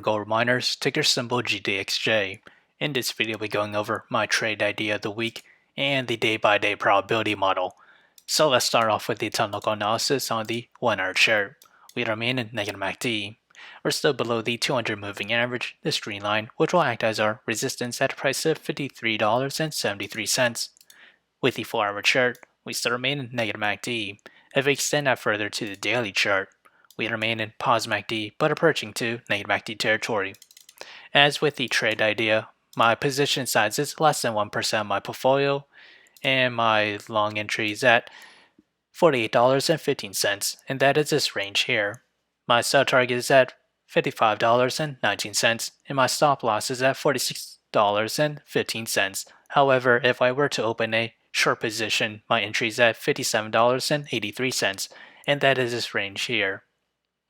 Gold miners, ticker symbol GDXJ. In this video, we'll be going over my trade idea of the week and the day-by-day probability model. So let's start off with the technical analysis on the 1 hour chart. We remain in negative MACD. We're still below the 200 moving average, this green line, which will act as our resistance at a price of $53.73. With the 4 hour chart, we still remain in negative MACD. If we extend that further to the daily chart, we remain in positive MACD but approaching to negative MACD territory. As with the trade idea, my position size is less than 1% of my portfolio, and my long entry is at $48.15, and that is this range here. My sell target is at $55.19, and my stop loss is at $46.15. However, if I were to open a short position, my entry is at $57.83, and that is this range here.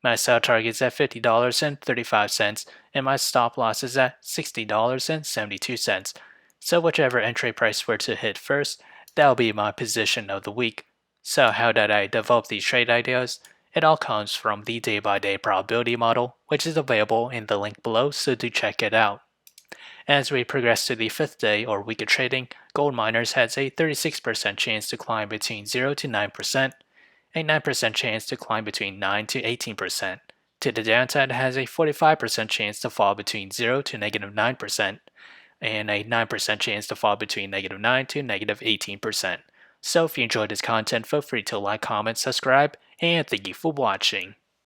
My sell target is at $50.35, and my stop loss is at $60.72. So whichever entry price were to hit first, that will be my position of the week. So how did I develop these trade ideas? It all comes from the day-by-day probability model, which is available in the link below, so do check it out. As we progress to the 5th day or week of trading, gold miners has a 36% chance to climb between 0 to 9%, a 9% chance to climb between 9 to 18%. To the downside, it has a 45% chance to fall between 0 to negative 9%, and a 9% chance to fall between negative 9 to negative 18%. So if you enjoyed this content, feel free to like, comment, subscribe, and thank you for watching.